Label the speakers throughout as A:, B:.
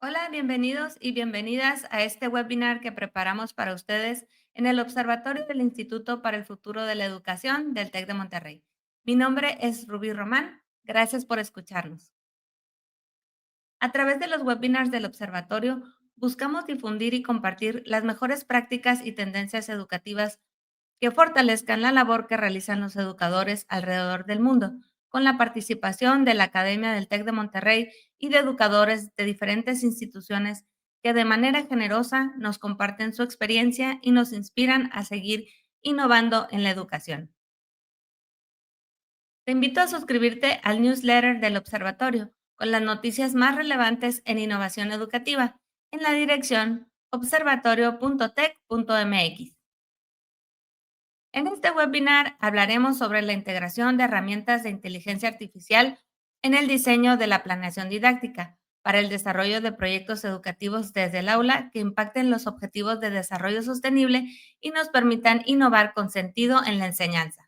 A: Hola, bienvenidos y bienvenidas a este webinar que preparamos para ustedes en el Observatorio del Instituto para el Futuro de la Educación del TEC de Monterrey. Mi nombre es Rubí Román. Gracias por escucharnos. A través de los webinars del observatorio, buscamos difundir y compartir las mejores prácticas y tendencias educativas que fortalezcan la labor que realizan los educadores alrededor del mundo, con la participación de la Academia del TEC de Monterrey y de educadores de diferentes instituciones que de manera generosa nos comparten su experiencia y nos inspiran a seguir innovando en la educación. Te invito a suscribirte al newsletter del observatorio con las noticias más relevantes en innovación educativa en la dirección observatorio.tec.mx. En este webinar hablaremos sobre la integración de herramientas de inteligencia artificial en el diseño de la planeación didáctica para el desarrollo de proyectos educativos desde el aula que impacten los objetivos de desarrollo sostenible y nos permitan innovar con sentido en la enseñanza.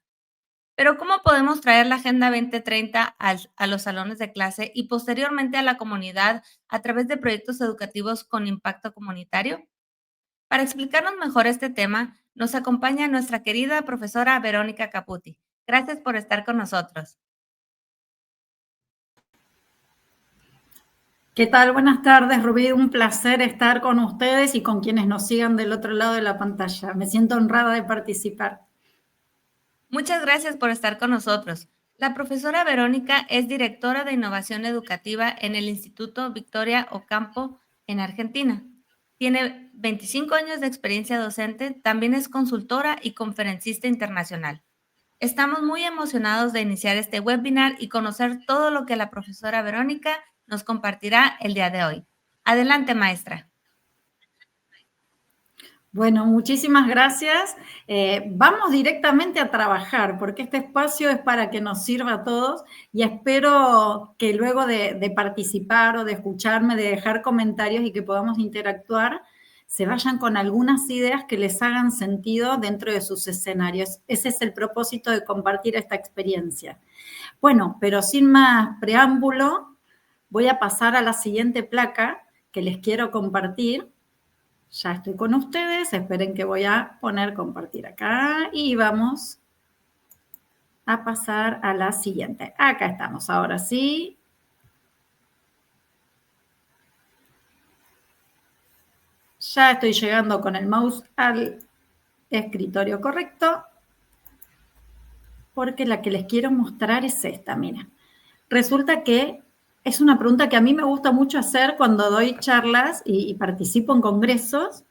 A: Pero ¿cómo podemos traer la Agenda 2030 a los salones de clase y posteriormente a la comunidad a través de proyectos educativos con impacto comunitario? Para explicarnos mejor este tema, nos acompaña nuestra querida profesora Verónica Caputi. Gracias por estar con nosotros.
B: ¿Qué tal? Buenas tardes, Rubí. Un placer estar con ustedes y con quienes nos sigan del otro lado de la pantalla. Me siento honrada de participar.
A: Muchas gracias por estar con nosotros. La profesora Verónica es directora de innovación educativa en el Instituto Victoria Ocampo en Argentina. Tiene 25 años de experiencia docente, también es consultora y conferencista internacional. Estamos muy emocionados de iniciar este webinar y conocer todo lo que la profesora Verónica nos compartirá el día de hoy. Adelante, maestra.
B: Bueno, muchísimas gracias. Vamos directamente a trabajar porque este espacio es para que nos sirva a todos y espero que luego de participar o de escucharme, de dejar comentarios y que podamos interactuar, se vayan con algunas ideas que les hagan sentido dentro de sus escenarios. Ese es el propósito de compartir esta experiencia. Bueno, pero sin más preámbulo, voy a pasar a la siguiente placa que les quiero compartir. Ya estoy con ustedes, esperen que voy a poner compartir acá y vamos a pasar a la siguiente. Acá estamos, ahora sí. Ya estoy llegando con el mouse al escritorio correcto, porque la que les quiero mostrar es esta, miren. Resulta que es una pregunta que a mí me gusta mucho hacer cuando doy charlas y participo en congresos.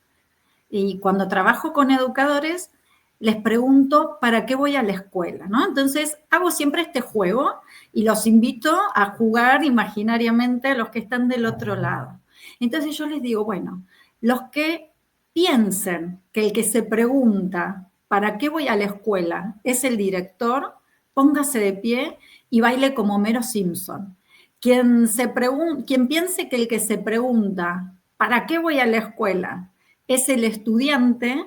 B: Y cuando trabajo con educadores, les pregunto para qué voy a la escuela, ¿no? Entonces, hago siempre este juego y los invito a jugar imaginariamente a los que están del otro lado. Entonces yo les digo, bueno, los que piensen que el que se pregunta para qué voy a la escuela es el director, póngase de pie y baile como Homero Simpson. Quien piense que el que se pregunta ¿para qué voy a la escuela? Es el estudiante,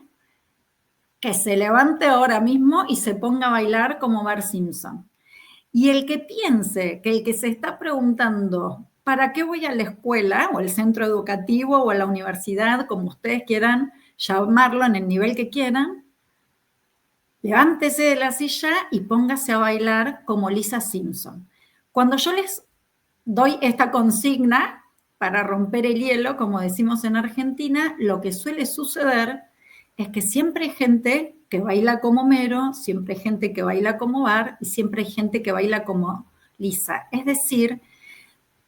B: que se levante ahora mismo y se ponga a bailar como Bart Simpson. Y el que piense que el que se está preguntando ¿para qué voy a la escuela o al centro educativo o a la universidad, como ustedes quieran llamarlo en el nivel que quieran, levántese de la silla y póngase a bailar como Lisa Simpson? Cuando yo les doy esta consigna para romper el hielo, como decimos en Argentina, lo que suele suceder es que siempre hay gente que baila como Mero, siempre hay gente que baila como Bar y siempre hay gente que baila como Lisa. Es decir,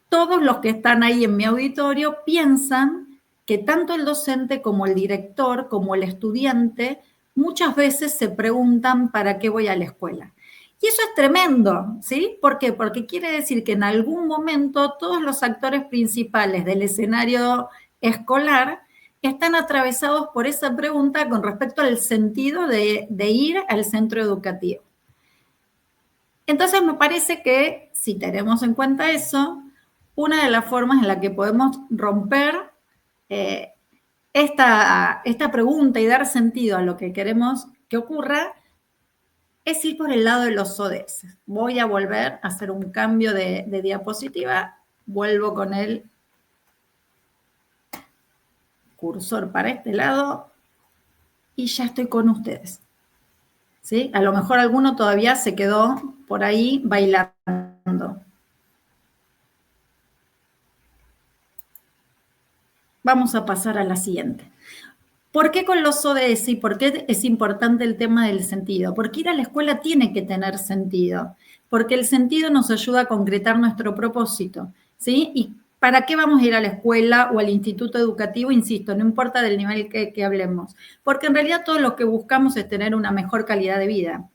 B: todos los que están ahí en mi auditorio piensan que tanto el docente como el director, como el estudiante, muchas veces se preguntan ¿para qué voy a la escuela? Y eso es tremendo, ¿sí? ¿Por qué? Porque quiere decir que en algún momento todos los actores principales del escenario escolar están atravesados por esa pregunta con respecto al sentido de ir al centro educativo. Entonces me parece que si tenemos en cuenta eso, una de las formas en la que podemos romper eh, esta pregunta y dar sentido a lo que queremos que ocurra es ir por el lado de los ODS. Voy a volver a hacer un cambio de diapositiva. Vuelvo con el cursor para este lado y ya estoy con ustedes. ¿Sí? A lo mejor alguno todavía se quedó por ahí bailando. Vamos a pasar a la siguiente. ¿Por qué con los ODS y por qué es importante el tema del sentido? Porque ir a la escuela tiene que tener sentido, porque el sentido nos ayuda a concretar nuestro propósito, ¿sí? ¿Y para qué vamos a ir a la escuela o al instituto educativo? Insisto, no importa del nivel que hablemos, porque en realidad todo lo que buscamos es tener una mejor calidad de vida.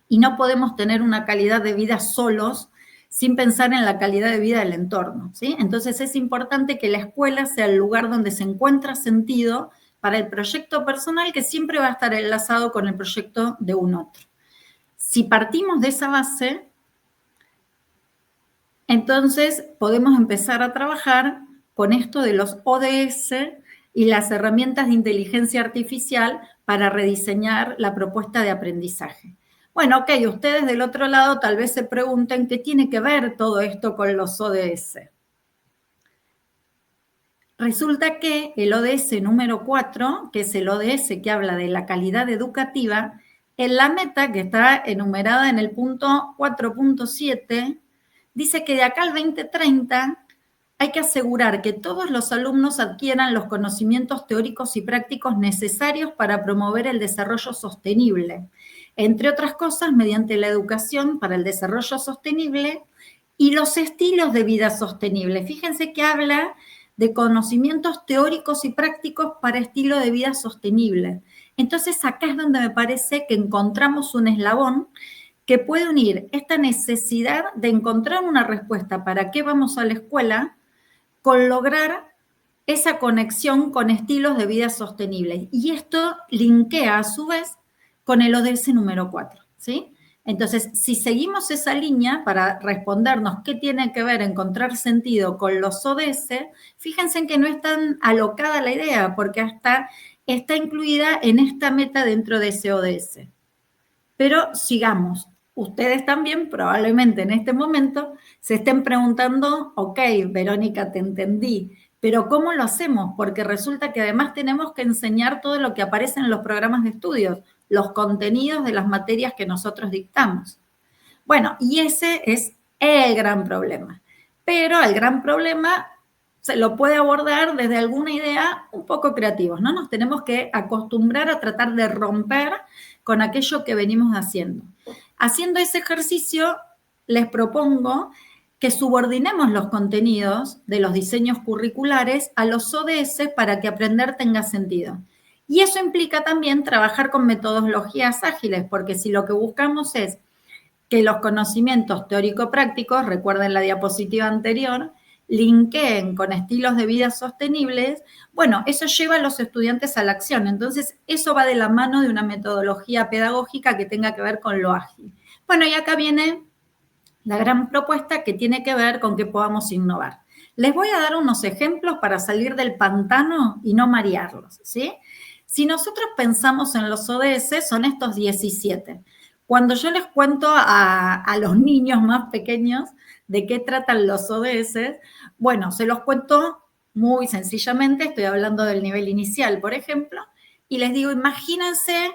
B: Y no podemos tener una calidad de vida solos sin pensar en la calidad de vida del entorno, ¿sí? Entonces es importante que la escuela sea el lugar donde se encuentra sentido para el proyecto personal, que siempre va a estar enlazado con el proyecto de un otro. Si partimos de esa base, entonces podemos empezar a trabajar con esto de los ODS y las herramientas de inteligencia artificial para rediseñar la propuesta de aprendizaje. Bueno, ok, ustedes del otro lado tal vez se pregunten qué tiene que ver todo esto con los ODS. Resulta que el ODS número 4, que es el ODS que habla de la calidad educativa, en la meta que está enumerada en el punto 4.7, dice que de acá al 2030 hay que asegurar que todos los alumnos adquieran los conocimientos teóricos y prácticos necesarios para promover el desarrollo sostenible, entre otras cosas mediante la educación para el desarrollo sostenible y los estilos de vida sostenible. Fíjense que habla de conocimientos teóricos y prácticos para estilo de vida sostenible. Entonces acá es donde me parece que encontramos un eslabón que puede unir esta necesidad de encontrar una respuesta para qué vamos a la escuela con lograr esa conexión con estilos de vida sostenibles. Y esto linkea a su vez con el ODS número 4, ¿sí? Entonces, si seguimos esa línea para respondernos qué tiene que ver encontrar sentido con los ODS, fíjense en que no es tan alocada la idea, porque hasta está incluida en esta meta dentro de ese ODS. Pero sigamos. Ustedes también probablemente en este momento se estén preguntando, ok, Verónica, te entendí, pero ¿cómo lo hacemos? Porque resulta que además tenemos que enseñar todo lo que aparece en los programas de estudios, los contenidos de las materias que nosotros dictamos. Bueno, y ese es el gran problema. Pero el gran problema se lo puede abordar desde alguna idea un poco creativos, ¿no? Nos tenemos que acostumbrar a tratar de romper con aquello que venimos haciendo. Haciendo ese ejercicio, les propongo que subordinemos los contenidos de los diseños curriculares a los ODS para que aprender tenga sentido. Y eso implica también trabajar con metodologías ágiles, porque si lo que buscamos es que los conocimientos teórico-prácticos, recuerden la diapositiva anterior, linkeen con estilos de vida sostenibles, bueno, eso lleva a los estudiantes a la acción. Entonces, eso va de la mano de una metodología pedagógica que tenga que ver con lo ágil. Bueno, y acá viene la gran propuesta que tiene que ver con que podamos innovar. Les voy a dar unos ejemplos para salir del pantano y no marearlos, ¿sí? Si nosotros pensamos en los ODS, son estos 17. Cuando yo les cuento a los niños más pequeños de qué tratan los ODS, bueno, se los cuento muy sencillamente, estoy hablando del nivel inicial, por ejemplo, y les digo, imagínense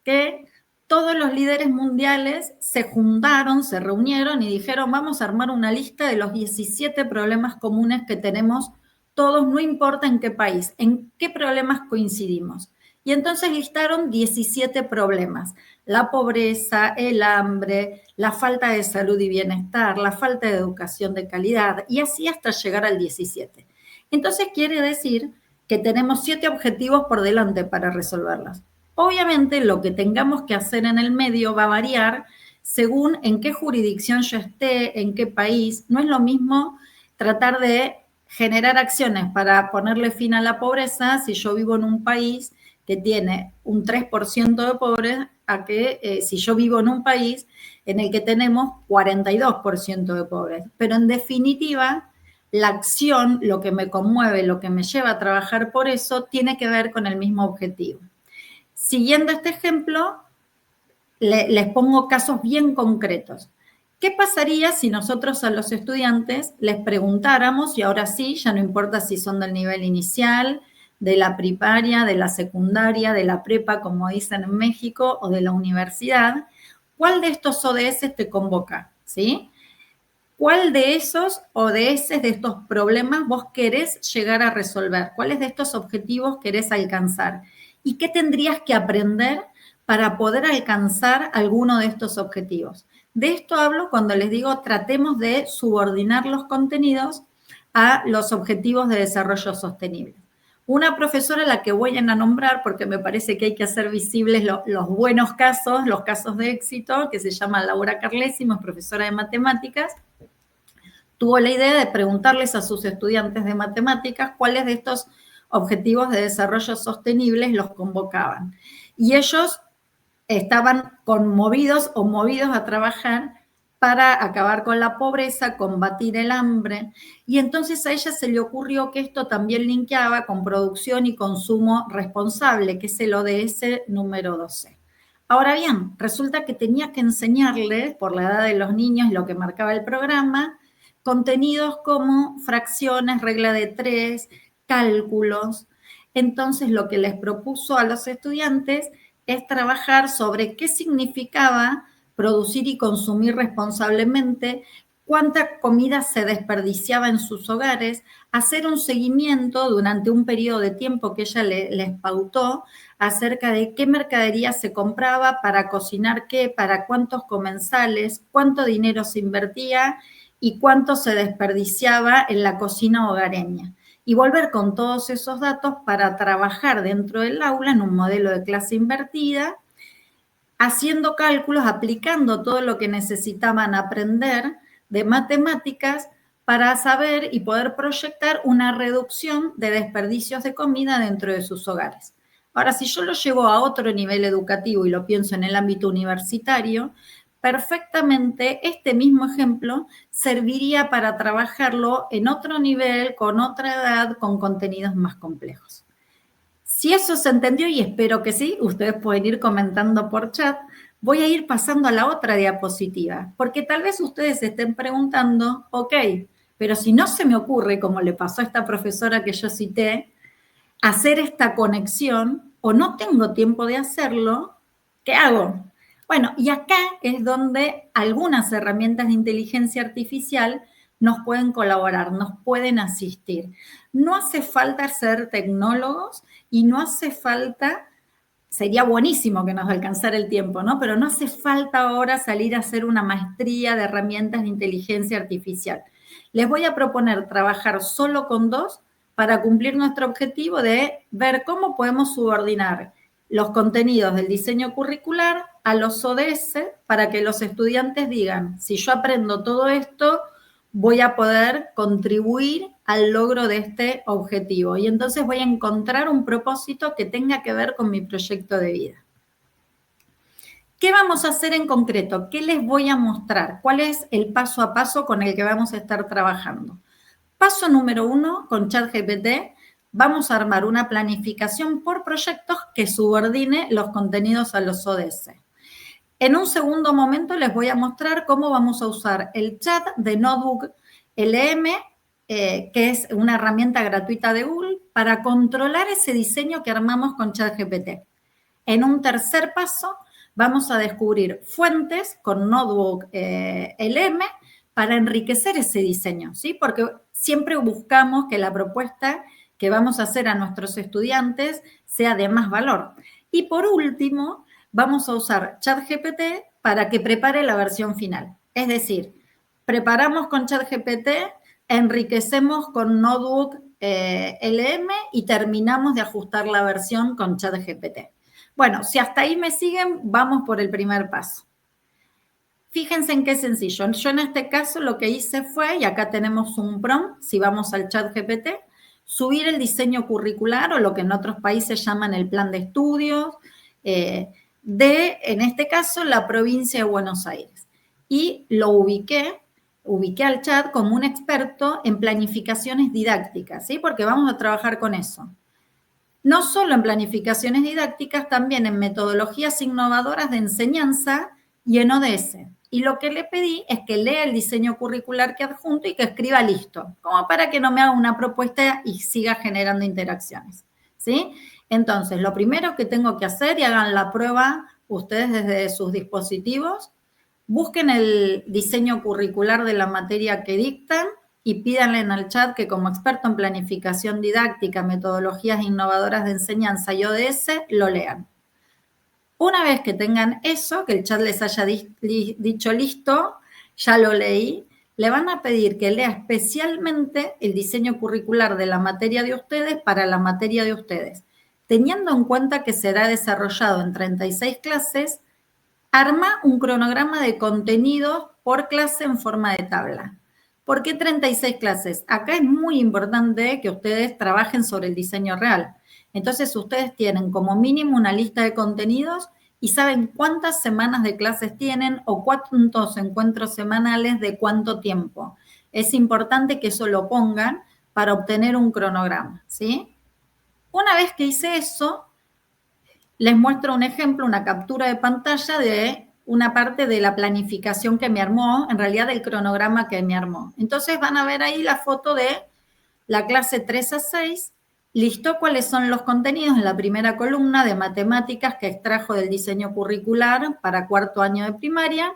B: que todos los líderes mundiales se juntaron, se reunieron y dijeron, vamos a armar una lista de los 17 problemas comunes que tenemos todos, no importa en qué país, en qué problemas coincidimos. Y entonces listaron 17 problemas: la pobreza, el hambre, la falta de salud y bienestar, la falta de educación de calidad, y así hasta llegar al 17. Entonces quiere decir que tenemos 7 objetivos por delante para resolverlos. Obviamente lo que tengamos que hacer en el medio va a variar según en qué jurisdicción yo esté, en qué país. No es lo mismo tratar de generar acciones para ponerle fin a la pobreza si yo vivo en un país que tiene un 3% de pobres, a que si yo vivo en un país en el que tenemos 42% de pobres. Pero en definitiva, la acción, lo que me conmueve, lo que me lleva a trabajar por eso, tiene que ver con el mismo objetivo. Siguiendo este ejemplo, les pongo casos bien concretos. ¿Qué pasaría si nosotros a los estudiantes les preguntáramos, y ahora sí, ya no importa si son del nivel inicial, de la primaria, de la secundaria, de la prepa, como dicen en México, o de la universidad, ¿cuál de estos ODS te convoca? ¿Sí? ¿Cuál de esos ODS, de estos problemas, vos querés llegar a resolver? ¿Cuáles de estos objetivos querés alcanzar? ¿Y qué tendrías que aprender para poder alcanzar alguno de estos objetivos? De esto hablo cuando les digo tratemos de subordinar los contenidos a los objetivos de desarrollo sostenible. Una profesora a la que voy a nombrar, porque me parece que hay que hacer visibles los buenos casos, los casos de éxito, que se llama Laura Carlesimo, es profesora de matemáticas, tuvo la idea de preguntarles a sus estudiantes de matemáticas cuáles de estos objetivos de desarrollo sostenibles los convocaban. Y ellos estaban conmovidos o movidos a trabajar para acabar con la pobreza, combatir el hambre. Y entonces a ella se le ocurrió que esto también linkeaba con producción y consumo responsable, que es el ODS número 12. Ahora bien, resulta que tenía que enseñarles, por la edad de los niños, lo que marcaba el programa, contenidos como fracciones, regla de 3, cálculos. Entonces, lo que les propuso a los estudiantes es trabajar sobre qué significaba producir y consumir responsablemente, cuánta comida se desperdiciaba en sus hogares, hacer un seguimiento durante un periodo de tiempo que ella les pautó acerca de qué mercadería se compraba, para cocinar qué, para cuántos comensales, cuánto dinero se invertía y cuánto se desperdiciaba en la cocina hogareña. Y volver con todos esos datos para trabajar dentro del aula en un modelo de clase invertida, haciendo cálculos, aplicando todo lo que necesitaban aprender de matemáticas para saber y poder proyectar una reducción de desperdicios de comida dentro de sus hogares. Ahora, si yo lo llevo a otro nivel educativo y lo pienso en el ámbito universitario, perfectamente este mismo ejemplo serviría para trabajarlo en otro nivel, con otra edad, con contenidos más complejos. Si eso se entendió, y espero que sí, ustedes pueden ir comentando por chat, voy a ir pasando a la otra diapositiva, porque tal vez ustedes se estén preguntando, ok, pero si no se me ocurre, como le pasó a esta profesora que yo cité, hacer esta conexión o no tengo tiempo de hacerlo, ¿qué hago? Bueno, y acá es donde algunas herramientas de inteligencia artificial nos pueden colaborar, nos pueden asistir. No hace falta ser tecnólogos y no hace falta, sería buenísimo que nos alcanzara el tiempo, ¿no? Pero no hace falta ahora salir a hacer una maestría de herramientas de inteligencia artificial. Les voy a proponer trabajar solo con dos para cumplir nuestro objetivo de ver cómo podemos subordinar los contenidos del diseño curricular a los ODS para que los estudiantes digan, si yo aprendo todo esto, voy a poder contribuir al logro de este objetivo. Y entonces voy a encontrar un propósito que tenga que ver con mi proyecto de vida. ¿Qué vamos a hacer en concreto? ¿Qué les voy a mostrar? ¿Cuál es el paso a paso con el que vamos a estar trabajando? Paso número 1, con ChatGPT, vamos a armar una planificación por proyectos que subordine los contenidos a los ODS. En un segundo momento les voy a mostrar cómo vamos a usar el chat de Notebook LM, que es una herramienta gratuita de Google, para controlar ese diseño que armamos con ChatGPT. En un tercer paso, vamos a descubrir fuentes con Notebook LM para enriquecer ese diseño, ¿sí? Porque siempre buscamos que la propuesta que vamos a hacer a nuestros estudiantes sea de más valor. Y por último, vamos a usar ChatGPT para que prepare la versión final. Es decir, preparamos con ChatGPT, enriquecemos con Notebook LM y terminamos de ajustar la versión con ChatGPT. Bueno, si hasta ahí me siguen, vamos por el primer paso. Fíjense en qué sencillo. Yo en este caso lo que hice fue, y acá tenemos un prompt, si vamos al ChatGPT, subir el diseño curricular o lo que en otros países llaman el plan de estudios, en este caso, la provincia de Buenos Aires. Y lo ubiqué al chat como un experto en planificaciones didácticas, ¿sí? Porque vamos a trabajar con eso. No solo en planificaciones didácticas, también en metodologías innovadoras de enseñanza y en ODS. Y lo que le pedí es que lea el diseño curricular que adjunto y que escriba listo, como para que no me haga una propuesta y siga generando interacciones. ¿sí? Entonces, lo primero que tengo que hacer, y hagan la prueba ustedes desde sus dispositivos, busquen el diseño curricular de la materia que dictan y pídanle en el chat que como experto en planificación didáctica, metodologías innovadoras de enseñanza y ODS, lo lean. Una vez que tengan eso, que el chat les haya dicho listo, ya lo leí, le van a pedir que lea especialmente el diseño curricular de la materia de ustedes para la materia de ustedes. Teniendo en cuenta que será desarrollado en 36 clases, arma un cronograma de contenidos por clase en forma de tabla. ¿Por qué 36 clases? Acá es muy importante que ustedes trabajen sobre el diseño real. Entonces, ustedes tienen como mínimo una lista de contenidos y saben cuántas semanas de clases tienen o cuántos encuentros semanales de cuánto tiempo. Es importante que eso lo pongan para obtener un cronograma, ¿sí? Una vez que hice eso, les muestro un ejemplo, una captura de pantalla de una parte de la planificación que me armó, en realidad del cronograma que me armó. Entonces van a ver ahí la foto de la clase 3 a 6, listó cuáles son los contenidos en la primera columna de matemáticas que extrajo del diseño curricular para cuarto año de primaria,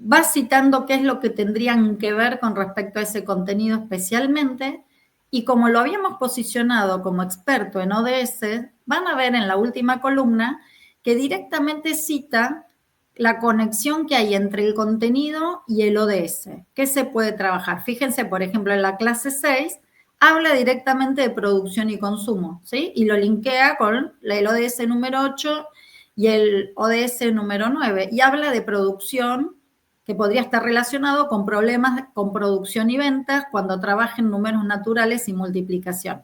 B: va citando qué es lo que tendrían que ver con respecto a ese contenido especialmente, y como lo habíamos posicionado como experto en ODS, van a ver en la última columna que directamente cita la conexión que hay entre el contenido y el ODS. ¿Qué se puede trabajar? Fíjense, por ejemplo, en la clase 6 habla directamente de producción y consumo, ¿sí? Y lo linkea con el ODS número 8 y el ODS número 9, y habla de producción, que podría estar relacionado con problemas con producción y ventas cuando trabajen números naturales y multiplicación.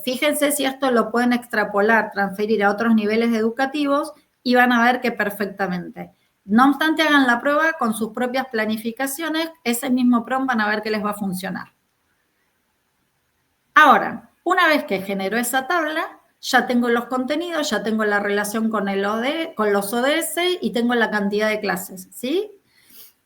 B: Fíjense si esto lo pueden extrapolar, transferir a otros niveles educativos y van a ver que perfectamente. No obstante, hagan la prueba con sus propias planificaciones, ese mismo prompt van a ver que les va a funcionar. Ahora, una vez que generó esa tabla, ya tengo los contenidos, ya tengo la relación con los ODS y tengo la cantidad de clases, ¿sí?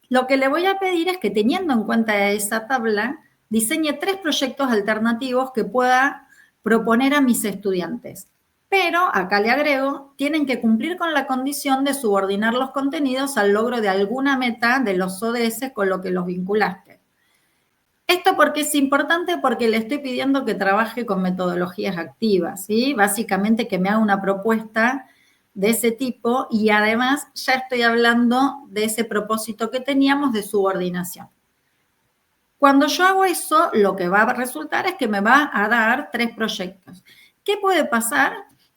B: Lo que le voy a pedir es que, teniendo en cuenta esa tabla, diseñe 3 proyectos alternativos que pueda proponer a mis estudiantes. Pero, acá le agrego, tienen que cumplir con la condición de subordinar los contenidos al logro de alguna meta de los ODS con lo que los vinculaste. Esto porque es importante, porque le estoy pidiendo que trabaje con metodologías activas, ¿sí? Básicamente que me haga una propuesta de ese tipo, y además ya estoy hablando de ese propósito que teníamos de subordinación. Cuando yo hago eso, lo que va a resultar es que me va a dar 3 proyectos. ¿Qué puede pasar?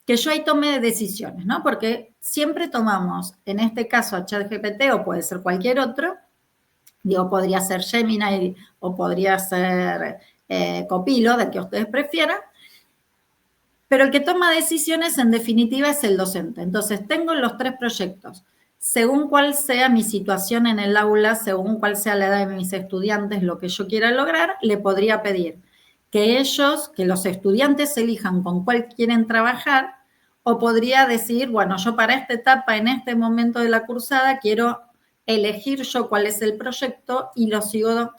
B: Que yo ahí tome decisiones, ¿no? Porque siempre tomamos, en este caso a ChatGPT, o puede ser cualquier otro, digo, podría ser Gemini o podría ser Copilot, del que ustedes prefieran, pero el que toma decisiones en definitiva es el docente. Entonces, tengo los 3 proyectos. Según cuál sea mi situación en el aula, según cuál sea la edad de mis estudiantes, lo que yo quiera lograr, le podría pedir que los estudiantes elijan con cuál quieren trabajar, o podría decir, bueno, yo para esta etapa, en este momento de la cursada, quiero elegir yo cuál es el proyecto y lo sigo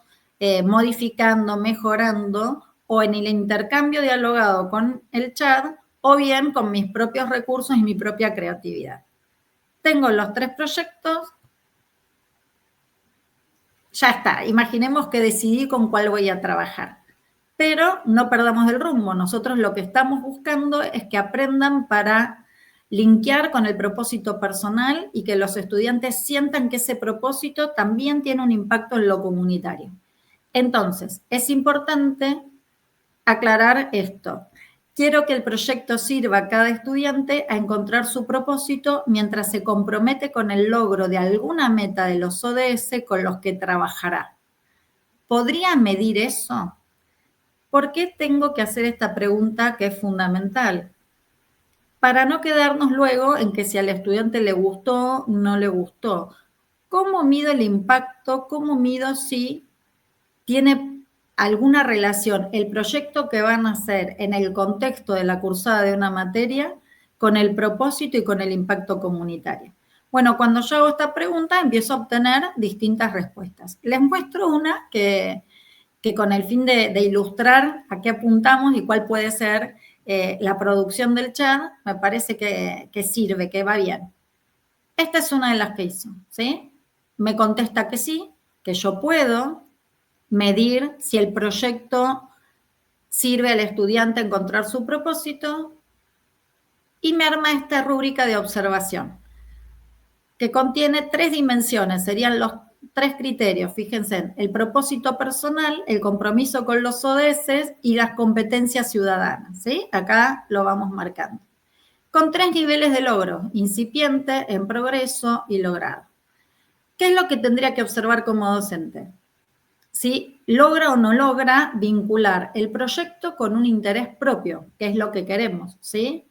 B: modificando, mejorando, o en el intercambio dialogado con el chat, o bien con mis propios recursos y mi propia creatividad. Tengo los 3 proyectos, ya está. Imaginemos que decidí con cuál voy a trabajar. Pero no perdamos el rumbo. Nosotros lo que estamos buscando es que aprendan para linkear con el propósito personal y que los estudiantes sientan que ese propósito también tiene un impacto en lo comunitario. Entonces, es importante aclarar esto. Quiero que el proyecto sirva a cada estudiante a encontrar su propósito mientras se compromete con el logro de alguna meta de los ODS con los que trabajará. ¿Podría medir eso? ¿Por qué tengo que hacer esta pregunta, que es fundamental? Para no quedarnos luego en que si al estudiante le gustó, no le gustó. ¿Cómo mido el impacto? ¿Cómo mido si tiene alguna relación el proyecto que van a hacer en el contexto de la cursada de una materia con el propósito y con el impacto comunitario? Bueno, cuando yo hago esta pregunta empiezo a obtener distintas respuestas. Les muestro una que que con el fin de ilustrar a qué apuntamos y cuál puede ser la producción del chat, me parece que sirve, que va bien. Esta es una de las que hizo, ¿sí? Me contesta que sí, que yo puedo medir si el proyecto sirve al estudiante a encontrar su propósito y me arma esta rúbrica de observación que contiene 3 dimensiones, serían los 3 criterios, fíjense, el propósito personal, el compromiso con los ODS y las competencias ciudadanas, ¿sí? Acá lo vamos marcando. Con 3 niveles de logro, incipiente, en progreso y logrado. ¿Qué es lo que tendría que observar como docente? Si logra o no logra vincular el proyecto con un interés propio, que es lo que queremos, ¿sí?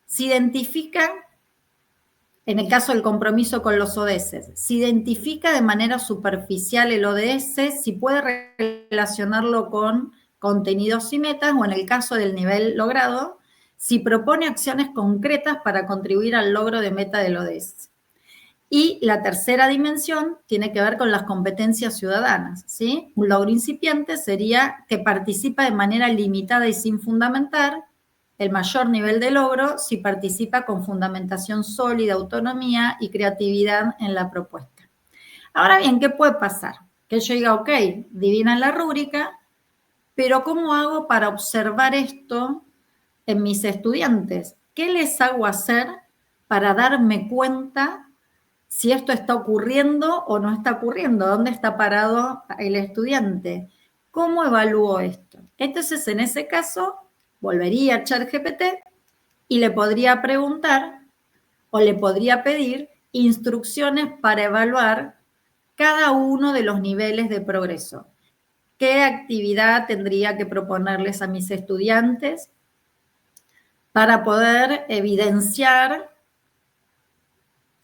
B: Si identifica, en el caso del compromiso con los ODS, si identifica de manera superficial el ODS, si puede relacionarlo con contenidos y metas, o en el caso del nivel logrado, si propone acciones concretas para contribuir al logro de meta del ODS. Y la tercera dimensión tiene que ver con las competencias ciudadanas, ¿sí? Un logro incipiente sería que participa de manera limitada y sin fundamentar. El mayor nivel de logro si participa con fundamentación sólida, autonomía y creatividad en la propuesta. Ahora bien, ¿qué puede pasar? Que yo diga, ok, divina la rúbrica, pero ¿cómo hago para observar esto en mis estudiantes? ¿Qué les hago hacer para darme cuenta si esto está ocurriendo o no está ocurriendo? ¿Dónde está parado el estudiante? ¿Cómo evalúo esto? Entonces, en ese caso, volvería a ChatGPT y le podría preguntar o le podría pedir instrucciones para evaluar cada uno de los niveles de progreso. ¿Qué actividad tendría que proponerles a mis estudiantes para poder evidenciar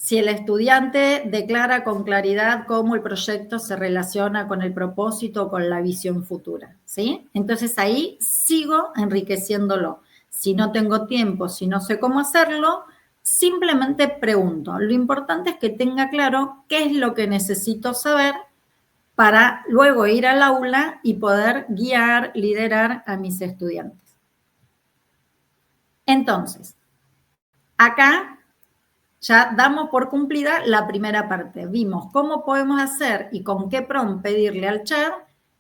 B: si el estudiante declara con claridad cómo el proyecto se relaciona con el propósito o con la visión futura, ¿sí? Entonces ahí sigo enriqueciéndolo. Si no tengo tiempo, si no sé cómo hacerlo, simplemente pregunto. Lo importante es que tenga claro qué es lo que necesito saber para luego ir al aula y poder guiar, liderar a mis estudiantes. Entonces, acá ya damos por cumplida la primera parte. Vimos cómo podemos hacer y con qué prompt pedirle al chat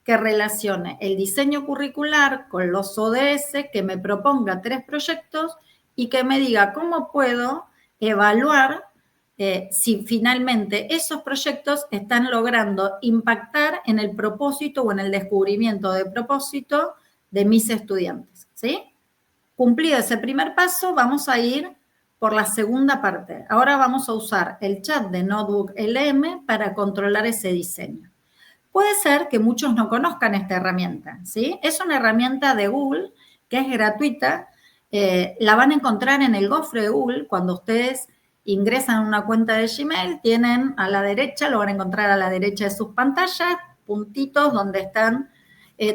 B: que relacione el diseño curricular con los ODS, que me proponga 3 proyectos y que me diga cómo puedo evaluar si finalmente esos proyectos están logrando impactar en el propósito o en el descubrimiento de propósito de mis estudiantes, ¿sí? Cumplido ese primer paso, vamos a ir por la segunda parte. Ahora vamos a usar el chat de Notebook LM para controlar ese diseño. Puede ser que muchos no conozcan esta herramienta, ¿sí? Es una herramienta de Google que es gratuita. La van a encontrar en el gofre de Google. Cuando ustedes ingresan a una cuenta de Gmail, tienen a la derecha, lo van a encontrar a la derecha de sus pantallas, puntitos donde están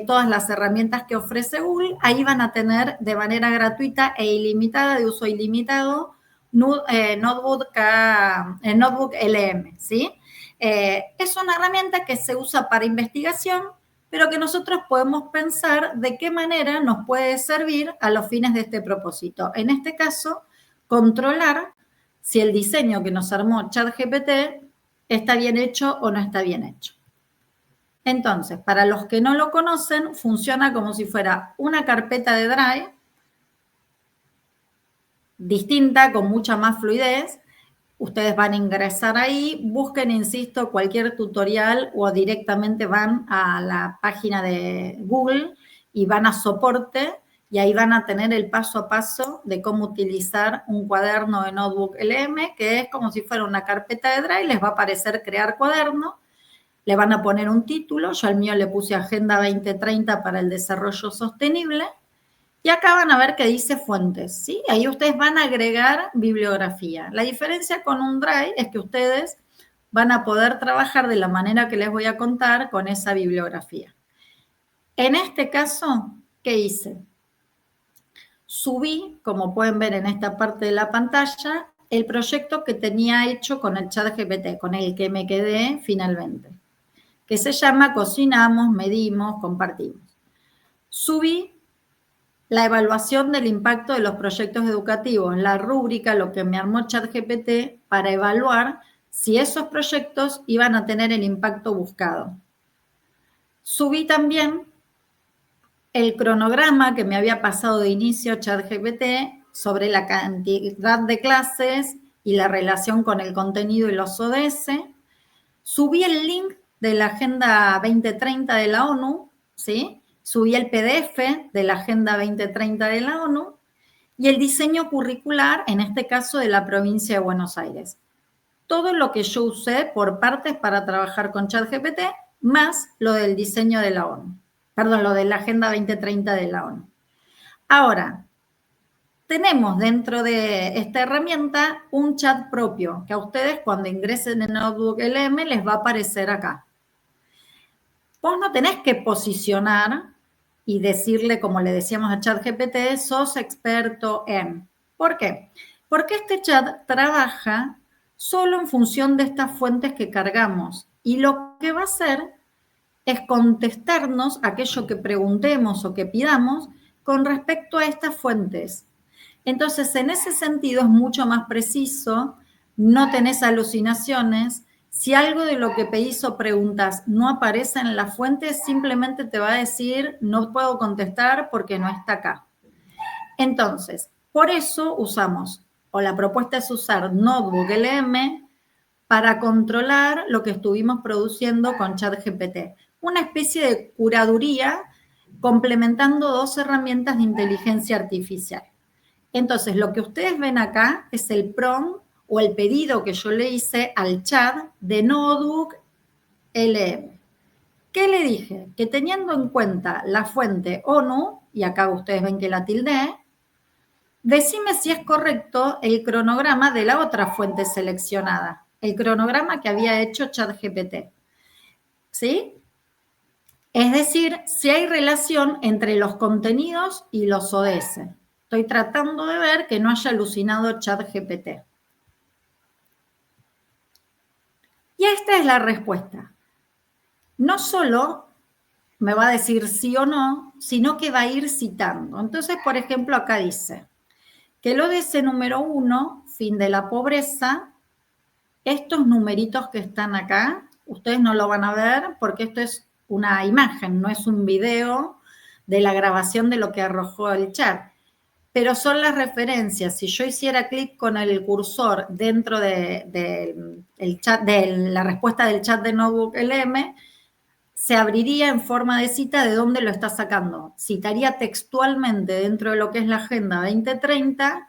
B: todas las herramientas que ofrece Google. Ahí van a tener de manera gratuita e ilimitada, de uso ilimitado, Notebook LM, ¿sí? Es una herramienta que se usa para investigación, pero que nosotros podemos pensar de qué manera nos puede servir a los fines de este propósito. En este caso, controlar si el diseño que nos armó ChatGPT está bien hecho o no está bien hecho. Entonces, para los que no lo conocen, funciona como si fuera una carpeta de Drive distinta, con mucha más fluidez. Ustedes van a ingresar ahí, busquen, insisto, cualquier tutorial o directamente van a la página de Google y van a soporte y ahí van a tener el paso a paso de cómo utilizar un cuaderno de Notebook LM, que es como si fuera una carpeta de Drive. Les va a aparecer crear cuaderno, le van a poner un título. Yo al mío le puse Agenda 2030 para el Desarrollo Sostenible. Y acá van a ver que dice fuentes, ¿sí? Ahí ustedes van a agregar bibliografía. La diferencia con un Drive es que ustedes van a poder trabajar de la manera que les voy a contar con esa bibliografía. En este caso, ¿qué hice? Subí, como pueden ver en esta parte de la pantalla, el proyecto que tenía hecho con el ChatGPT, con el que me quedé finalmente. que se llama Cocinamos, Medimos, Compartimos. Subí la evaluación del impacto de los proyectos educativos, la rúbrica, lo que me armó ChatGPT para evaluar si esos proyectos iban a tener el impacto buscado. Subí también el cronograma que me había pasado de inicio ChatGPT sobre la cantidad de clases y la relación con el contenido y los ODS. Subí el link de la Agenda 2030 de la ONU, ¿sí? Subí el PDF de la Agenda 2030 de la ONU y el diseño curricular, en este caso de la provincia de Buenos Aires. Todo lo que yo usé por partes para trabajar con ChatGPT, más lo del diseño de la ONU. Perdón, lo de la Agenda 2030 de la ONU. Ahora, tenemos dentro de esta herramienta un chat propio, que a ustedes cuando ingresen en Notebook LM les va a aparecer acá. Vos no tenés que posicionar y decirle, como le decíamos a ChatGPT, sos experto en. ¿Por qué? Porque este chat trabaja solo en función de estas fuentes que cargamos. Y lo que va a hacer es contestarnos aquello que preguntemos o que pidamos con respecto a estas fuentes. Entonces, en ese sentido es mucho más preciso, no tenés alucinaciones. Si algo de lo que pedís o preguntas no aparece en la fuente, simplemente te va a decir, no puedo contestar porque no está acá. Entonces, por eso usamos, o la propuesta es usar Notebook LM para controlar lo que estuvimos produciendo con ChatGPT. Una especie de curaduría complementando dos herramientas de inteligencia artificial. Entonces, lo que ustedes ven acá es el prompt o el pedido que yo le hice al chat de Notebook LM. ¿Qué le dije? Que teniendo en cuenta la fuente ONU, y acá ustedes ven que la tildé, decime si es correcto el cronograma de la otra fuente seleccionada, el cronograma que había hecho ChatGPT. ¿Sí? Es decir, si hay relación entre los contenidos y los ODS. Estoy tratando de ver que no haya alucinado ChatGPT. Y esta es la respuesta. No solo me va a decir sí o no, sino que va a ir citando. Entonces, por ejemplo, acá dice que el ODS número 1, fin de la pobreza, estos numeritos que están acá, ustedes no lo van a ver porque esto es una imagen, no es un video de la grabación de lo que arrojó el chat. Pero son las referencias. Si yo hiciera clic con el cursor dentro el chat, de la respuesta del chat de Notebook LM, se abriría en forma de cita de dónde lo está sacando. Citaría textualmente dentro de lo que es la Agenda 2030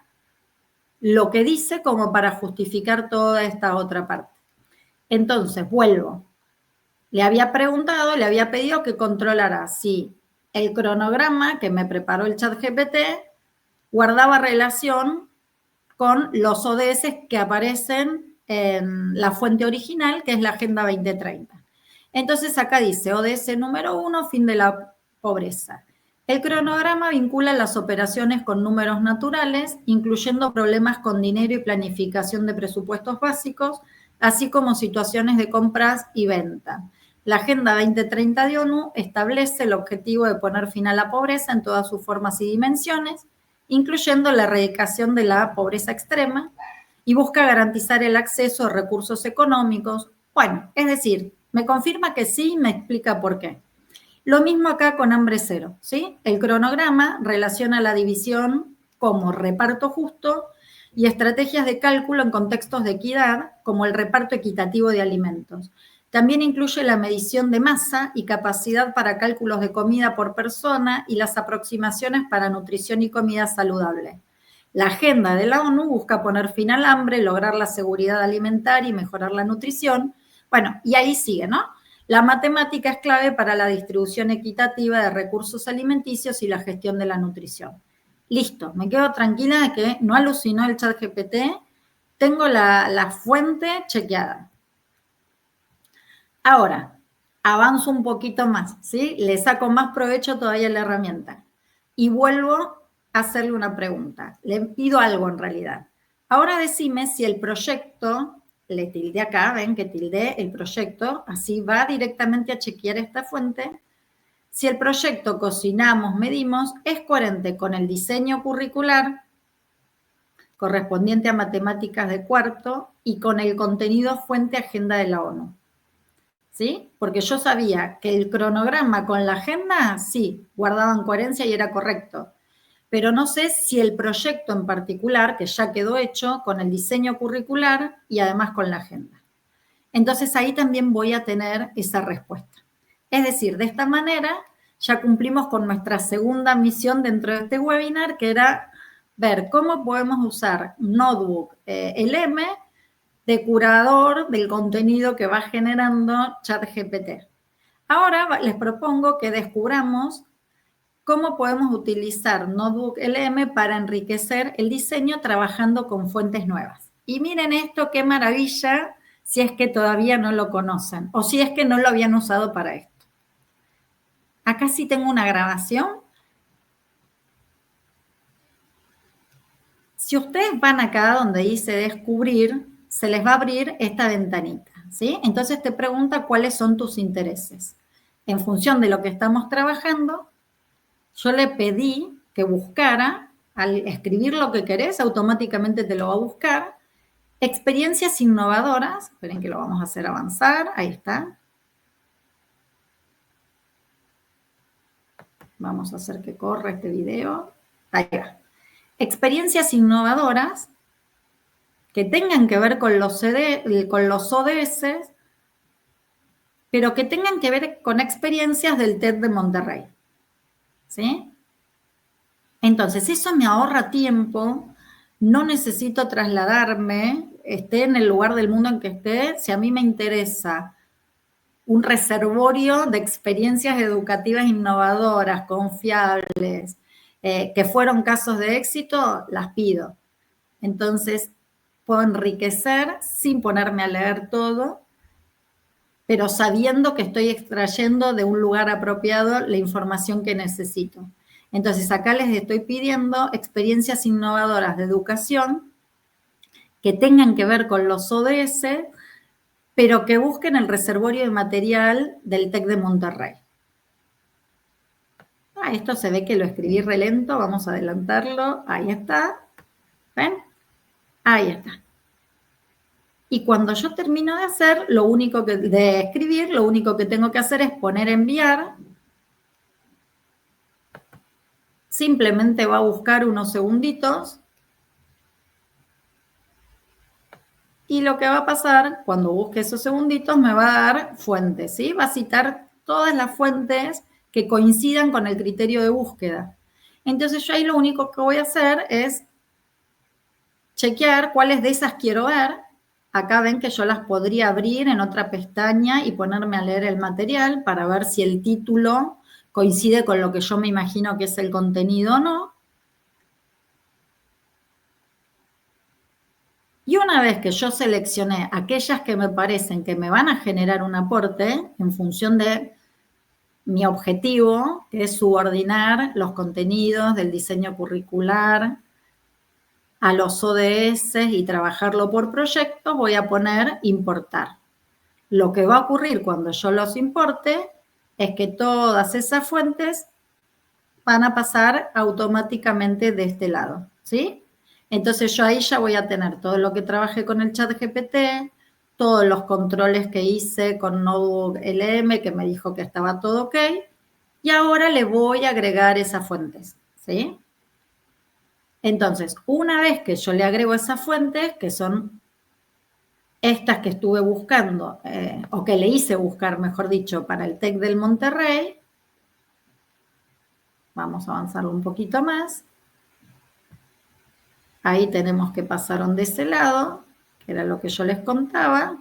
B: lo que dice como para justificar toda esta otra parte. Entonces, vuelvo. Le había preguntado, le había pedido que controlara si el cronograma que me preparó el ChatGPT guardaba relación con los ODS que aparecen en la fuente original, que es la Agenda 2030. Entonces acá dice ODS número 1, fin de la pobreza. El cronograma vincula las operaciones con números naturales, incluyendo problemas con dinero y planificación de presupuestos básicos, así como situaciones de compras y venta. La Agenda 2030 de ONU establece el objetivo de poner fin a la pobreza en todas sus formas y dimensiones, incluyendo la erradicación de la pobreza extrema, y busca garantizar el acceso a recursos económicos. Bueno, es decir, me confirma que sí y me explica por qué. Lo mismo acá con hambre cero, ¿sí? El cronograma relaciona la división como reparto justo y estrategias de cálculo en contextos de equidad, como el reparto equitativo de alimentos. También incluye la medición de masa y capacidad para cálculos de comida por persona y las aproximaciones para nutrición y comida saludable. La agenda de la ONU busca poner fin al hambre, lograr la seguridad alimentaria y mejorar la nutrición. Bueno, y ahí sigue, ¿no? La matemática es clave para la distribución equitativa de recursos alimenticios y la gestión de la nutrición. Listo, me quedo tranquila de que no alucinó el ChatGPT, tengo la fuente chequeada. Ahora, avanzo un poquito más, ¿sí? Le saco más provecho todavía a la herramienta. Y vuelvo a hacerle una pregunta. Le pido algo en realidad. Ahora decime si el proyecto le tilde acá, ven que tilde el proyecto, así va directamente a chequear esta fuente. Si el proyecto cocinamos, medimos, es coherente con el diseño curricular correspondiente a matemáticas de cuarto y con el contenido fuente agenda de la ONU. ¿Sí? Porque yo sabía que el cronograma con la agenda, sí, guardaban coherencia y era correcto. Pero no sé si el proyecto en particular, que ya quedó hecho, con el diseño curricular y además con la agenda. Entonces ahí también voy a tener esa respuesta. Es decir, de esta manera ya cumplimos con nuestra segunda misión dentro de este webinar, que era ver cómo podemos usar Notebook LM de curador del contenido que va generando ChatGPT. Ahora les propongo que descubramos cómo podemos utilizar Notebook LM para enriquecer el diseño trabajando con fuentes nuevas. Y miren esto, qué maravilla, si es que todavía no lo conocen o si es que no lo habían usado para esto. Acá sí tengo una grabación. Si ustedes van acá donde dice descubrir, se les va a abrir esta ventanita, ¿sí? Entonces te pregunta cuáles son tus intereses. En función de lo que estamos trabajando, yo le pedí que buscara, al escribir lo que querés, automáticamente te lo va a buscar. Experiencias innovadoras, esperen que lo vamos a hacer avanzar, ahí está. Vamos a hacer que corra este video. Ahí va. Experiencias innovadoras que tengan que ver con los ODS, pero que tengan que ver con experiencias del TED de Monterrey. ¿Sí? Entonces, eso me ahorra tiempo, no necesito trasladarme, esté en el lugar del mundo en que esté, si a mí me interesa un reservorio de experiencias educativas innovadoras, confiables, que fueron casos de éxito, las pido. Entonces, puedo enriquecer sin ponerme a leer todo, pero sabiendo que estoy extrayendo de un lugar apropiado la información que necesito. Entonces, acá les estoy pidiendo experiencias innovadoras de educación que tengan que ver con los ODS, pero que busquen el reservorio de material del TEC de Monterrey. Esto se ve que lo escribí re lento, vamos a adelantarlo, ahí está, ¿ven? Ahí está. Y cuando yo termino de escribir, lo único que tengo que hacer es poner enviar. Simplemente va a buscar unos segunditos. Y lo que va a pasar, cuando busque esos segunditos, me va a dar fuentes, ¿sí? Va a citar todas las fuentes que coincidan con el criterio de búsqueda. Entonces yo ahí lo único que voy a hacer es chequear cuáles de esas quiero ver. Acá ven que yo las podría abrir en otra pestaña y ponerme a leer el material para ver si el título coincide con lo que yo me imagino que es el contenido o no. Y una vez que yo seleccioné aquellas que me parecen que me van a generar un aporte en función de mi objetivo, que es subordinar los contenidos del diseño curricular a los ODS y trabajarlo por proyecto, voy a poner importar. Lo que va a ocurrir cuando yo los importe es que todas esas fuentes van a pasar automáticamente de este lado, ¿sí? Entonces yo ahí ya voy a tener todo lo que trabajé con el ChatGPT, todos los controles que hice con Notebook LM, que me dijo que estaba todo ok, y ahora le voy a agregar esas fuentes, ¿sí? Entonces, una vez que yo le agrego esas fuentes, que son estas que estuve buscando, o que le hice buscar, mejor dicho, para el TEC del Monterrey, vamos a avanzar un poquito más. Ahí tenemos que pasaron de ese lado, que era lo que yo les contaba.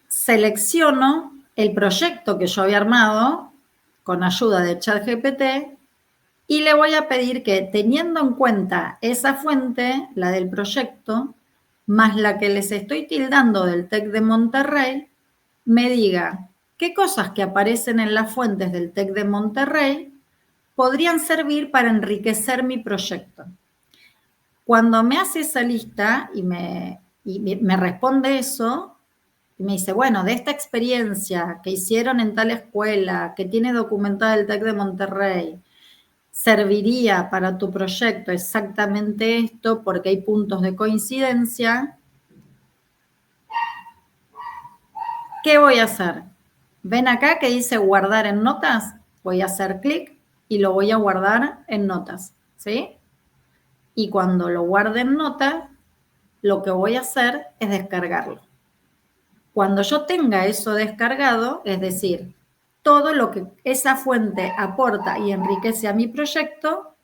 B: Selecciono el proyecto que yo había armado con ayuda de ChatGPT y le voy a pedir que, teniendo en cuenta esa fuente, la del proyecto, más la que les estoy tildando del TEC de Monterrey, me diga qué cosas que aparecen en las fuentes del TEC de Monterrey podrían servir para enriquecer mi proyecto. Cuando me hace esa lista y me responde eso, y me dice, bueno, de esta experiencia que hicieron en tal escuela, que tiene documentada el TEC de Monterrey, serviría para tu proyecto exactamente esto porque hay puntos de coincidencia, ¿qué voy a hacer? Ven acá que dice guardar en notas, voy a hacer clic y lo voy a guardar en notas, ¿sí? Y cuando lo guarde en notas, lo que voy a hacer es descargarlo. Cuando yo tenga eso descargado, es decir, todo lo que esa fuente aporta y enriquece a mi proyecto,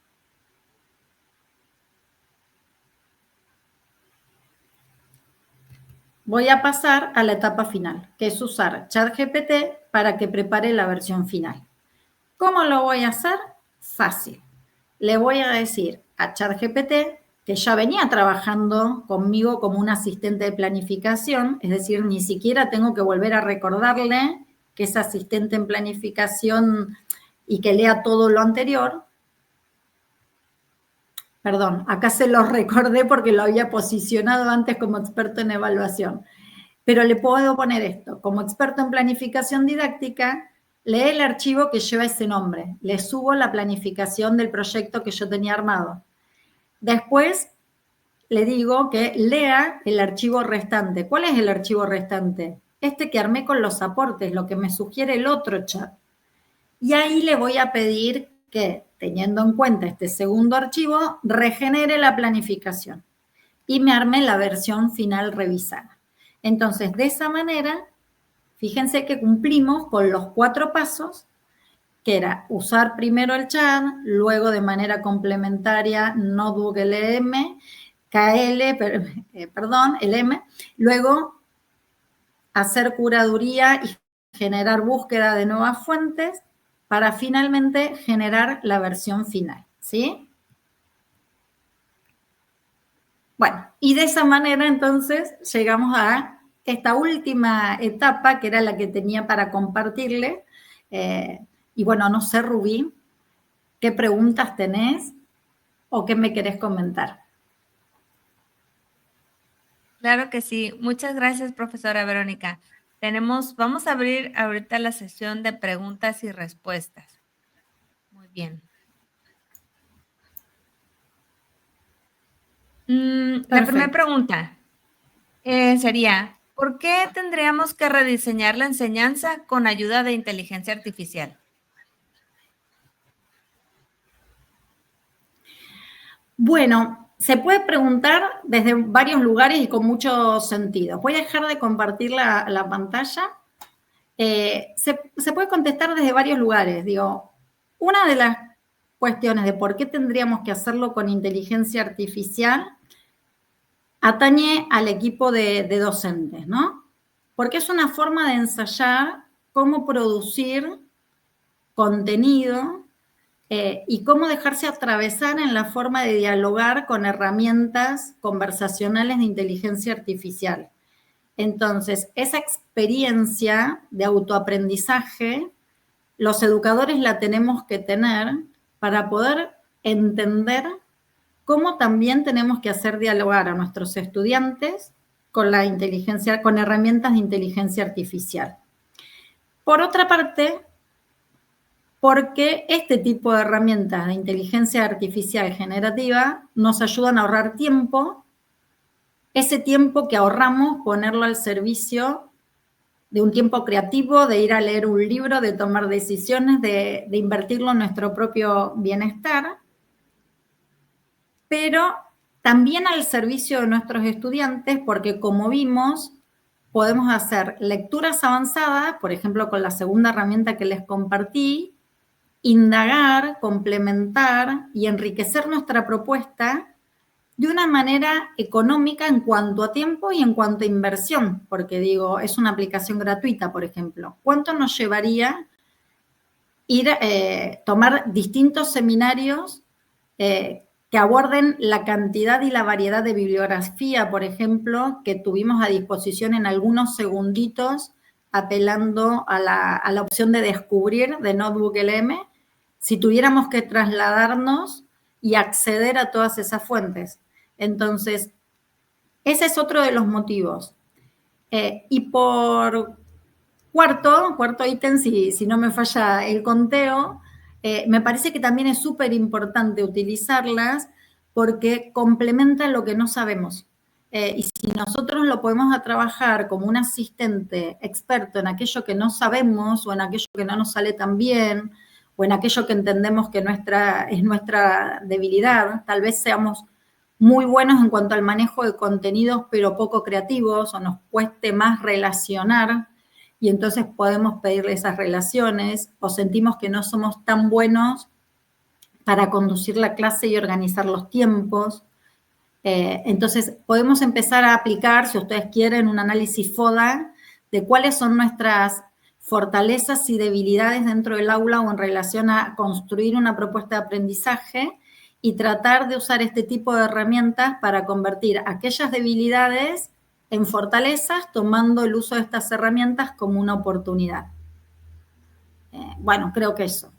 B: voy a pasar a la etapa final, que es usar ChatGPT para que prepare la versión final. ¿Cómo lo voy a hacer? Fácil. Le voy a decir a ChatGPT, que ya venía trabajando conmigo como un asistente de planificación, es decir, ni siquiera tengo que volver a recordarle que es asistente en planificación y que lea todo lo anterior. Perdón, acá se lo recordé porque lo había posicionado antes como experto en evaluación. Pero le puedo poner esto, como experto en planificación didáctica, lee el archivo que lleva ese nombre, le subo la planificación del proyecto que yo tenía armado. Después le digo que lea el archivo restante. ¿Cuál es el archivo restante? Este que armé con los aportes, lo que me sugiere el otro chat. Y ahí le voy a pedir que, teniendo en cuenta este segundo archivo, regenere la planificación y me arme la versión final revisada. Entonces, de esa manera, fíjense que cumplimos con los 4 pasos, que era usar primero el chat, luego de manera complementaria Notebook LM, LM, luego hacer curaduría y generar búsqueda de nuevas fuentes para finalmente generar la versión final, ¿sí? Bueno, y de esa manera entonces llegamos a esta última etapa que era la que tenía para compartirle. Y bueno, no sé, Rubí, ¿qué preguntas tenés o qué me querés comentar?
A: Claro que sí. Muchas gracias, profesora Verónica. Vamos a abrir ahorita la sesión de preguntas y respuestas. Muy bien. La primera pregunta sería, ¿por qué tendríamos que rediseñar la enseñanza con ayuda de inteligencia artificial?
B: Bueno, se puede preguntar desde varios lugares y con mucho sentido. Voy a dejar de compartir la pantalla. Se puede contestar desde varios lugares. Digo, una de las cuestiones de por qué tendríamos que hacerlo con inteligencia artificial atañe al equipo de docentes, ¿no? Porque es una forma de ensayar cómo producir contenido y cómo dejarse atravesar en la forma de dialogar con herramientas conversacionales de inteligencia artificial. Entonces, esa experiencia de autoaprendizaje, los educadores la tenemos que tener para poder entender cómo también tenemos que hacer dialogar a nuestros estudiantes con la inteligencia, con herramientas de inteligencia artificial. Por otra parte, porque este tipo de herramientas de inteligencia artificial generativa nos ayudan a ahorrar tiempo, ese tiempo que ahorramos ponerlo al servicio de un tiempo creativo, de ir a leer un libro, de tomar decisiones, de invertirlo en nuestro propio bienestar, pero también al servicio de nuestros estudiantes, porque como vimos, podemos hacer lecturas avanzadas, por ejemplo, con la segunda herramienta que les compartí, indagar, complementar y enriquecer nuestra propuesta de una manera económica en cuanto a tiempo y en cuanto a inversión, porque digo, es una aplicación gratuita, por ejemplo. ¿Cuánto nos llevaría ir tomar distintos seminarios que aborden la cantidad y la variedad de bibliografía, por ejemplo, que tuvimos a disposición en algunos segunditos, apelando a la opción de descubrir de Notebook LM, si tuviéramos que trasladarnos y acceder a todas esas fuentes. Entonces, ese es otro de los motivos. Y por cuarto ítem, si no me falla el conteo, me parece que también es súper importante utilizarlas porque complementan lo que no sabemos. Y si nosotros lo podemos trabajar como un asistente experto en aquello que no sabemos o en aquello que no nos sale tan bien o en aquello que entendemos que es nuestra debilidad, tal vez seamos muy buenos en cuanto al manejo de contenidos, pero poco creativos, o nos cueste más relacionar, y entonces podemos pedirle esas relaciones, o sentimos que no somos tan buenos para conducir la clase y organizar los tiempos. Entonces, podemos empezar a aplicar, si ustedes quieren, un análisis FODA de cuáles son nuestras fortalezas y debilidades dentro del aula o en relación a construir una propuesta de aprendizaje y tratar de usar este tipo de herramientas para convertir aquellas debilidades en fortalezas, tomando el uso de estas herramientas como una oportunidad. Bueno, creo que eso.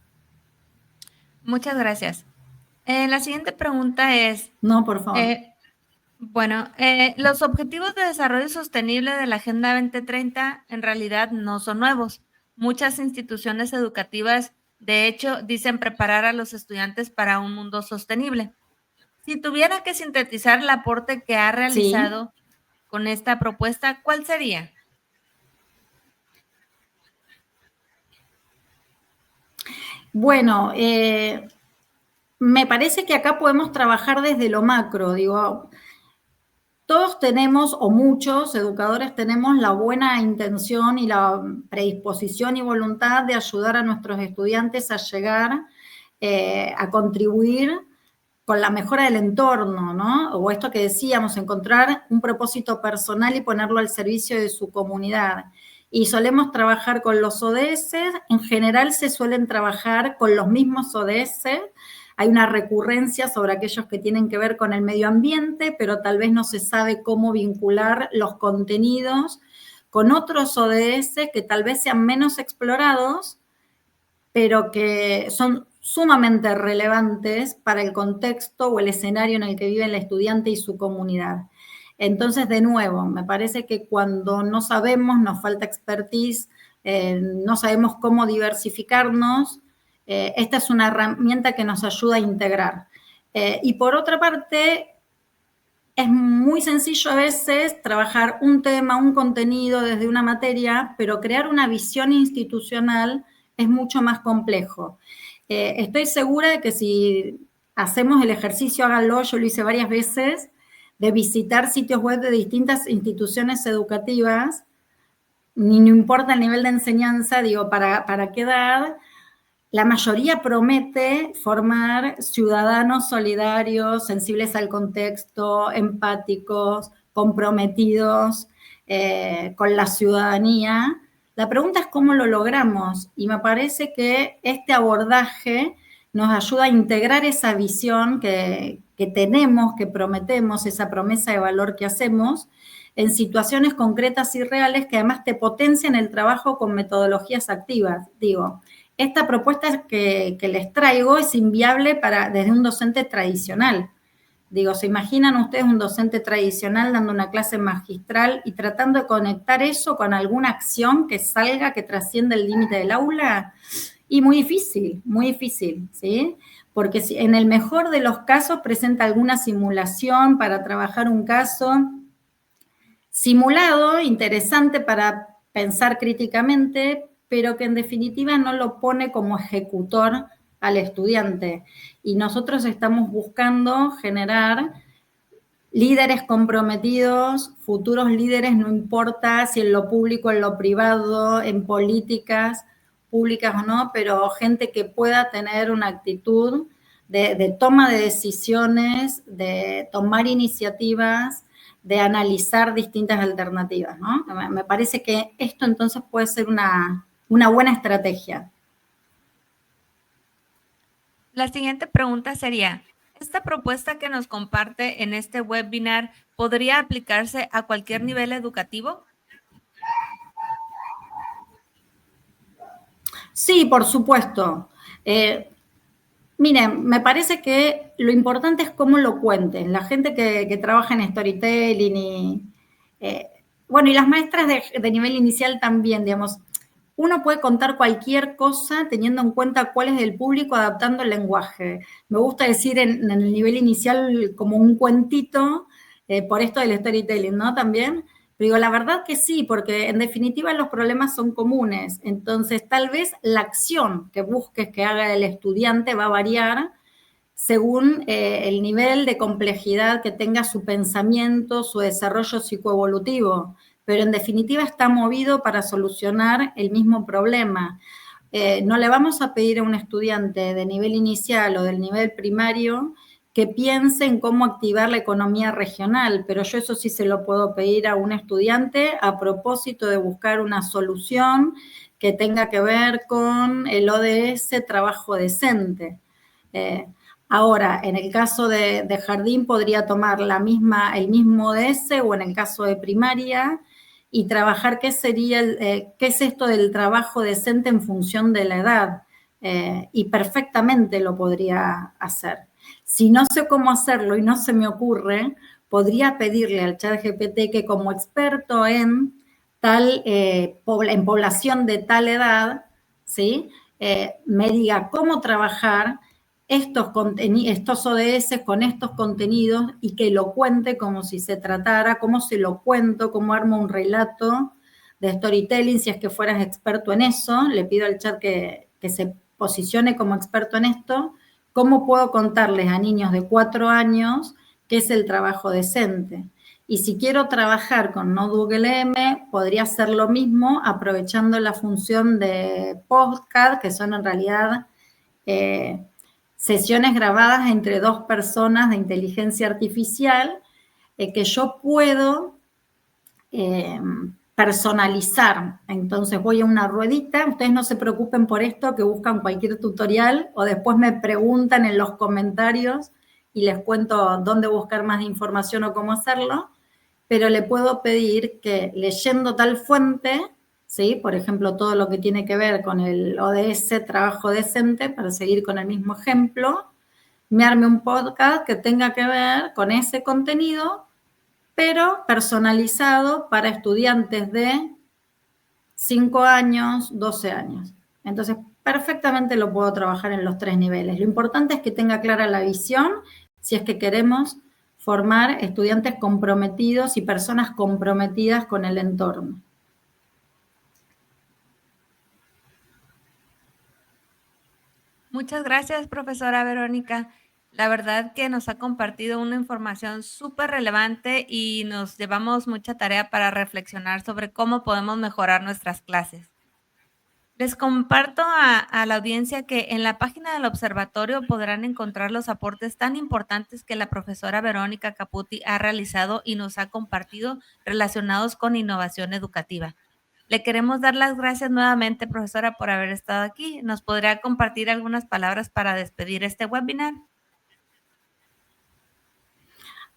A: Muchas gracias. La siguiente pregunta es,
B: No, por favor.
A: los Objetivos de Desarrollo Sostenible de la Agenda 2030 en realidad no son nuevos. Muchas instituciones educativas, de hecho, dicen preparar a los estudiantes para un mundo sostenible. Si tuviera que sintetizar el aporte que ha
B: Sí.
A: realizado con esta propuesta, ¿cuál sería?
B: Bueno, me parece que acá podemos trabajar desde lo macro, digo, todos tenemos, o muchos educadores tenemos la buena intención y la predisposición y voluntad de ayudar a nuestros estudiantes a llegar a contribuir con la mejora del entorno, ¿no? O esto que decíamos, encontrar un propósito personal y ponerlo al servicio de su comunidad. Y solemos trabajar con los ODS, en general se suelen trabajar con los mismos ODS, hay una recurrencia sobre aquellos que tienen que ver con el medio ambiente, pero tal vez no se sabe cómo vincular los contenidos con otros ODS que tal vez sean menos explorados, pero que son sumamente relevantes para el contexto o el escenario en el que vive el estudiante y su comunidad. Entonces, de nuevo, me parece que cuando no sabemos, nos falta expertise, no sabemos cómo diversificarnos, esta es una herramienta que nos ayuda a integrar. Y por otra parte, es muy sencillo a veces trabajar un tema, un contenido desde una materia, pero crear una visión institucional es mucho más complejo. Estoy segura de que si hacemos el ejercicio, háganlo, yo lo hice varias veces, de visitar sitios web de distintas instituciones educativas, ni no importa el nivel de enseñanza, digo, para qué edad, la mayoría promete formar ciudadanos solidarios, sensibles al contexto, empáticos, comprometidos con la ciudadanía. La pregunta es cómo lo logramos y me parece que este abordaje nos ayuda a integrar esa visión que tenemos, que prometemos, esa promesa de valor que hacemos, en situaciones concretas y reales que además te potencian el trabajo con metodologías activas. Digo, esta propuesta que les traigo es inviable desde un docente tradicional. Digo, ¿se imaginan ustedes un docente tradicional dando una clase magistral y tratando de conectar eso con alguna acción que salga, que trascienda el límite del aula? Y muy difícil, ¿sí? Porque si en el mejor de los casos presenta alguna simulación para trabajar un caso simulado, interesante para pensar críticamente, pero que en definitiva no lo pone como ejecutor al estudiante. Y nosotros estamos buscando generar líderes comprometidos, futuros líderes, no importa si en lo público, en lo privado, en políticas públicas o no, pero gente que pueda tener una actitud de toma de decisiones, de tomar iniciativas, de analizar distintas alternativas, ¿no? Me parece que esto entonces puede ser una buena estrategia.
A: La siguiente pregunta sería, ¿esta propuesta que nos comparte en este webinar podría aplicarse a cualquier nivel educativo?
B: Sí, por supuesto. Miren, me parece que lo importante es cómo lo cuenten. La gente que trabaja en storytelling y las maestras de nivel inicial también, digamos, uno puede contar cualquier cosa teniendo en cuenta cuál es el público, adaptando el lenguaje. Me gusta decir en el nivel inicial como un cuentito, por esto del storytelling, ¿no? También. Pero digo, la verdad que sí, porque en definitiva los problemas son comunes. Entonces, tal vez la acción que busques que haga el estudiante va a variar según el nivel de complejidad que tenga su pensamiento, su desarrollo psicoevolutivo, pero en definitiva está movido para solucionar el mismo problema. No le vamos a pedir a un estudiante de nivel inicial o del nivel primario que piense en cómo activar la economía regional, pero yo eso sí se lo puedo pedir a un estudiante a propósito de buscar una solución que tenga que ver con el ODS, trabajo decente. Ahora, en el caso de jardín podría tomar el mismo ODS o en el caso de primaria y trabajar qué es esto del trabajo decente en función de la edad. Y perfectamente lo podría hacer. Si no sé cómo hacerlo y no se me ocurre, podría pedirle al ChatGPT que como experto en en población de tal edad, ¿sí? Me diga cómo trabajar estos ODS con estos contenidos y que lo cuente como si se tratara, cómo se lo cuento, cómo armo un relato de storytelling, si es que fueras experto en eso, le pido al chat que se posicione como experto en esto, cómo puedo contarles a niños de 4 años qué es el trabajo decente. Y si quiero trabajar con NodeWLM, podría hacer lo mismo aprovechando la función de podcast, que son en realidad sesiones grabadas entre 2 personas de inteligencia artificial que yo puedo personalizar. Entonces voy a una ruedita, ustedes no se preocupen por esto, que buscan cualquier tutorial o después me preguntan en los comentarios y les cuento dónde buscar más información o cómo hacerlo, pero le puedo pedir que leyendo tal fuente, ¿sí? Por ejemplo, todo lo que tiene que ver con el ODS, trabajo decente, para seguir con el mismo ejemplo, me arme un podcast que tenga que ver con ese contenido, pero personalizado para estudiantes de 5 años, 12 años. Entonces, perfectamente lo puedo trabajar en los 3 niveles. Lo importante es que tenga clara la visión, si es que queremos formar estudiantes comprometidos y personas comprometidas con el entorno.
A: Muchas gracias, profesora Verónica. La verdad que nos ha compartido una información súper relevante y nos llevamos mucha tarea para reflexionar sobre cómo podemos mejorar nuestras clases. Les comparto a la audiencia que en la página del observatorio podrán encontrar los aportes tan importantes que la profesora Verónica Caputi ha realizado y nos ha compartido relacionados con innovación educativa. Le queremos dar las gracias nuevamente, profesora, por haber estado aquí. ¿Nos podría compartir algunas palabras para despedir este webinar?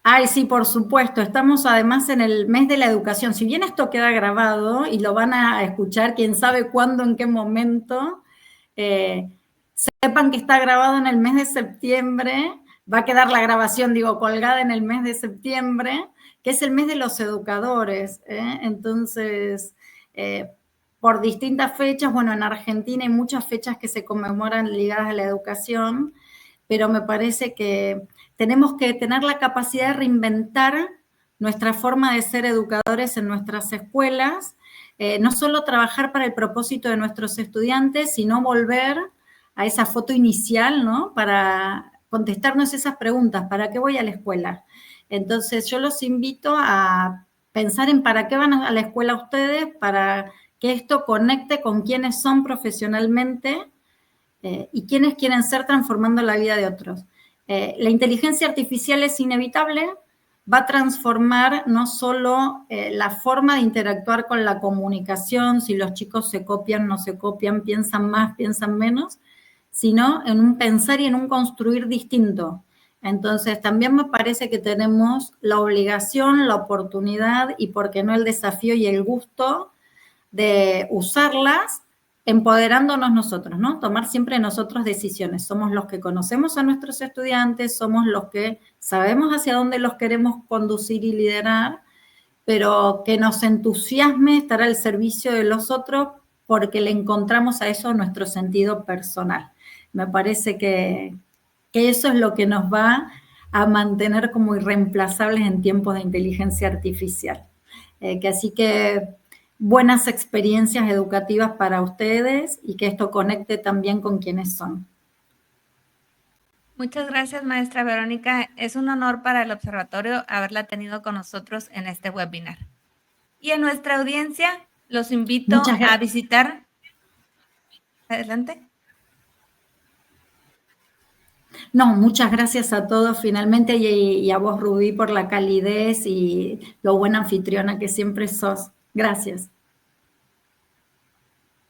B: Ay, sí, por supuesto. Estamos además en el mes de la educación. Si bien esto queda grabado y lo van a escuchar, quién sabe cuándo, en qué momento, sepan que está grabado en el mes de septiembre. Va a quedar la grabación, digo, colgada en el mes de septiembre, que es el mes de los educadores. Entonces, por distintas fechas, bueno, en Argentina hay muchas fechas que se conmemoran ligadas a la educación, pero me parece que tenemos que tener la capacidad de reinventar nuestra forma de ser educadores en nuestras escuelas, no solo trabajar para el propósito de nuestros estudiantes, sino volver a esa foto inicial, ¿no? Para contestarnos esas preguntas, ¿para qué voy a la escuela? Entonces yo los invito a pensar en para qué van a la escuela ustedes, para que esto conecte con quienes son profesionalmente y quienes quieren ser transformando la vida de otros. La inteligencia artificial es inevitable, va a transformar no solo la forma de interactuar con la comunicación, si los chicos se copian, no se copian, piensan más, piensan menos, sino en un pensar y en un construir distinto. Entonces, también me parece que tenemos la obligación, la oportunidad y, por qué no, el desafío y el gusto de usarlas empoderándonos nosotros, ¿no? Tomar siempre nosotros decisiones. Somos los que conocemos a nuestros estudiantes, somos los que sabemos hacia dónde los queremos conducir y liderar, pero que nos entusiasme estar al servicio de los otros porque le encontramos a eso nuestro sentido personal. Me parece que eso es lo que nos va a mantener como irreemplazables en tiempos de inteligencia artificial. Así que buenas experiencias educativas para ustedes y que esto conecte también con quienes son.
A: Muchas gracias, maestra Verónica. Es un honor para el observatorio haberla tenido con nosotros en este webinar. Y a nuestra audiencia, los invito a visitar. Adelante.
B: No, muchas gracias a todos finalmente y a vos, Rubí, por la calidez y lo buena anfitriona que siempre sos. Gracias.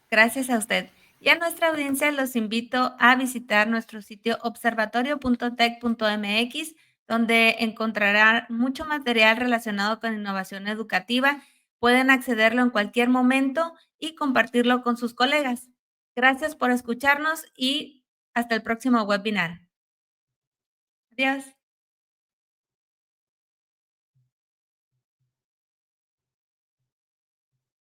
A: Gracias a usted. Y a nuestra audiencia los invito a visitar nuestro sitio observatorio.tec.mx, donde encontrarán mucho material relacionado con innovación educativa. Pueden accederlo en cualquier momento y compartirlo con sus colegas. Gracias por escucharnos y hasta el próximo webinar. Adiós.